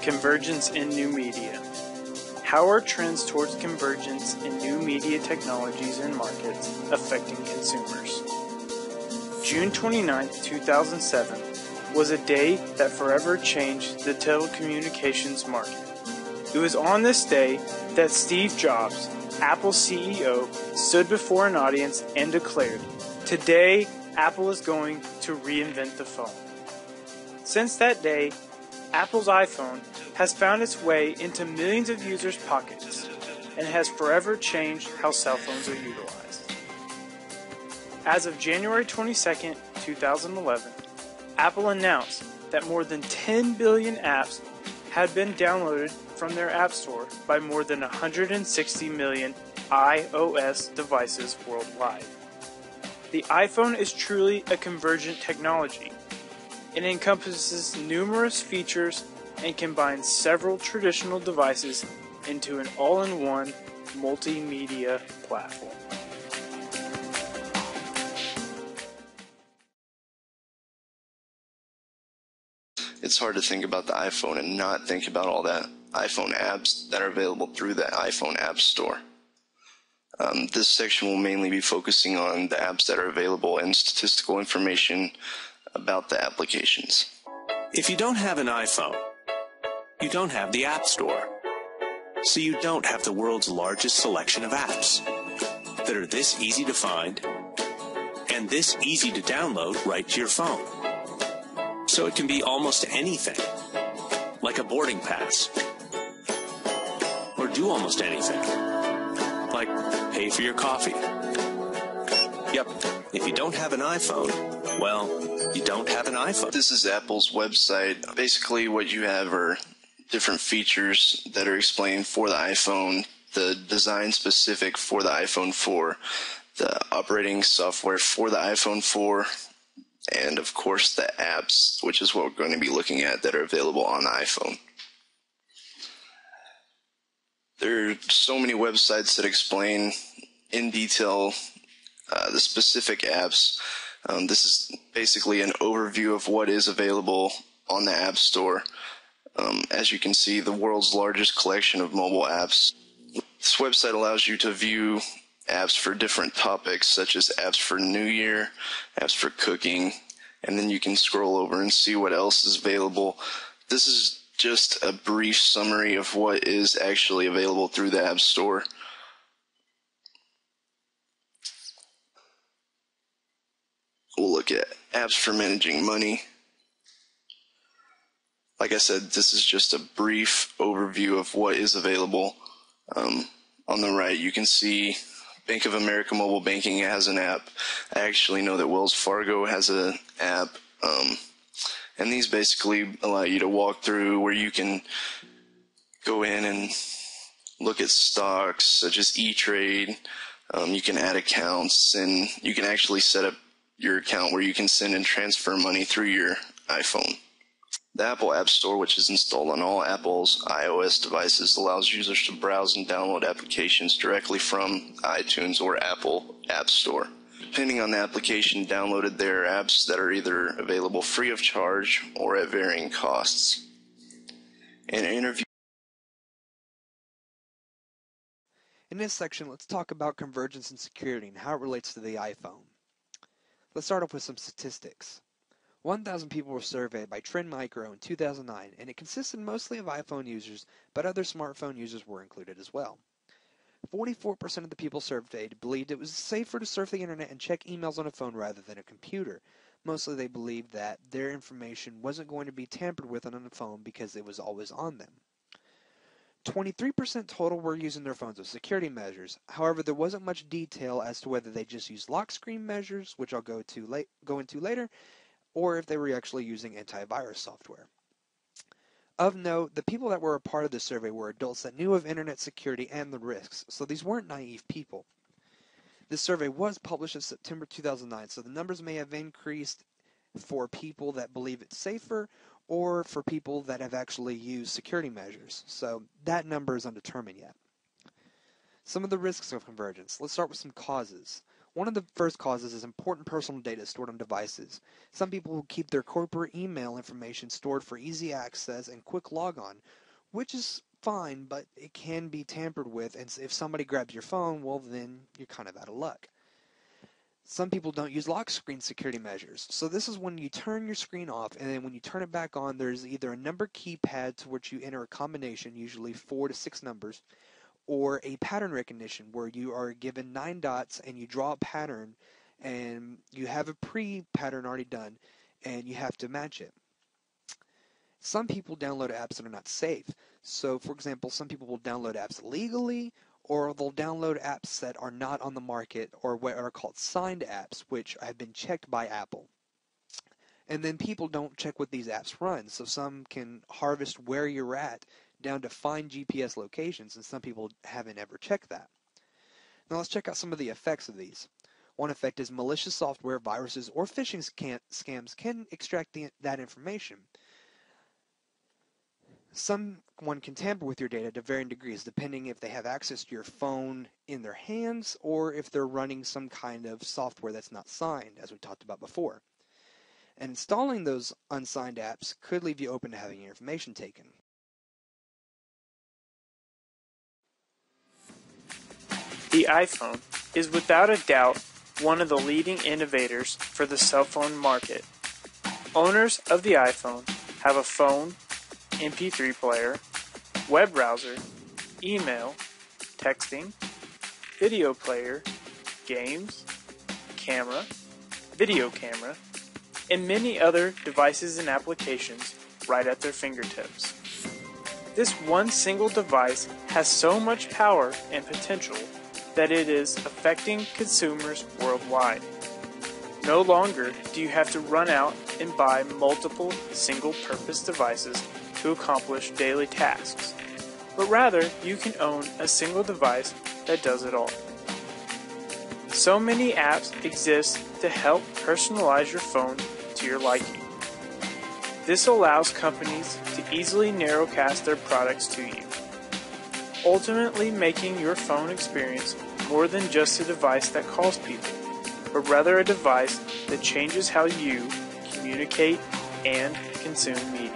Convergence in new media. How are trends towards convergence in new media technologies and markets affecting consumers? June 29, 2007 was a day that forever changed the telecommunications market. It was on this day that Steve Jobs, Apple's CEO, stood before an audience and declared, "Today, Apple is going to reinvent the phone." Since that day, Apple's iPhone has found its way into millions of users' pockets and has forever changed how cell phones are utilized. As of January 22, 2011, Apple announced that more than 10 billion apps had been downloaded from their App Store by more than 160 million iOS devices worldwide. The iPhone is truly a convergent technology. It encompasses numerous features and combines several traditional devices into an all-in-one multimedia platform. It's hard to think about the iPhone and not think about all that iPhone apps that are available through the iPhone App Store. This section will mainly be focusing on the apps that are available and statistical information about the applications. If you don't have an iPhone, you don't have the App Store. So you don't have the world's largest selection of apps that are this easy to find and this easy to download right to your phone. So it can be almost anything, like a boarding pass, or do almost anything, like pay for your coffee. Yep, if you don't have an iPhone, well, you don't have an iPhone. This is Apple's website. Basically what you have are different features that are explained for the iPhone, the design specific for the iPhone 4, the operating software for the iPhone 4, and of course the apps, which is what we're going to be looking at, that are available on the iPhone. There are so many websites that explain in detail the specific apps. This is basically an overview of what is available on the App Store. As you can see, the world's largest collection of mobile apps. This website allows you to view apps for different topics, such as apps for New Year, apps for cooking, and then you can scroll over and see what else is available. This is just a brief summary of what is actually available through the App Store. We'll look at apps for managing money. Like I said, this is just a brief overview of what is available. On the right, you can see Bank of America Mobile Banking has an app. I actually know that Wells Fargo has an app. And these basically allow you to walk through where you can go in and look at stocks such as E-Trade. You can add accounts, and you can actually set up your account where you can send and transfer money through your iPhone. The Apple App Store, which is installed on all Apple's iOS devices, allows users to browse and download applications directly from iTunes or Apple App Store. Depending on the application downloaded, there are apps that are either available free of charge or at varying costs. In this section, let's talk about convergence and security and how it relates to the iPhone. Let's start off with some statistics. 1,000 people were surveyed by Trend Micro in 2009, and it consisted mostly of iPhone users, but other smartphone users were included as well. 44% of the people surveyed believed it was safer to surf the internet and check emails on a phone rather than a computer. Mostly they believed that their information wasn't going to be tampered with on a phone because it was always on them. 23% total were using their phones with security measures. However, there wasn't much detail as to whether they just used lock screen measures, which I'll go into later, or if they were actually using antivirus software. Of note, the people that were a part of the survey were adults that knew of internet security and the risks, so these weren't naive people. This survey was published in September 2009, so the numbers may have increased for people that believe it's safer or for people that have actually used security measures, so that number is undetermined yet. Some of the risks of convergence. Let's start with some causes. One of the first causes is important personal data stored on devices. Some people will keep their corporate email information stored for easy access and quick logon, which is fine, but it can be tampered with, and if somebody grabs your phone, well, then you're kind of out of luck. Some people don't use lock screen security measures. So this is when you turn your screen off, and then when you turn it back on, there's either a number keypad to which you enter a combination, usually 4 to 6 numbers, or a pattern recognition where you are given 9 dots and you draw a pattern, and you have a pre-pattern already done, and you have to match it. Some people download apps that are not safe. So, for example, some people will download apps legally, or they'll download apps that are not on the market, or what are called signed apps, which have been checked by Apple. And then people don't check what these apps run, so some can harvest where you're at down to find GPS locations, and some people haven't ever checked that. Now let's check out some of the effects of these. One effect is malicious software, viruses, or phishing scams can extract that information. Someone can tamper with your data to varying degrees, depending if they have access to your phone in their hands or if they're running some kind of software that's not signed, as we talked about before. And installing those unsigned apps could leave you open to having your information taken. The iPhone is without a doubt one of the leading innovators for the cell phone market. Owners of the iPhone have a phone, MP3 player, web browser, email, texting, video player, games, camera, video camera, and many other devices and applications right at their fingertips. This one single device has so much power and potential that it is affecting consumers worldwide. No longer do you have to run out and buy multiple single-purpose devices to accomplish daily tasks, but rather you can own a single device that does it all. So many apps exist to help personalize your phone to your liking. This allows companies to easily narrowcast their products to you, ultimately making your phone experience more than just a device that calls people, but rather a device that changes how you communicate and consume media.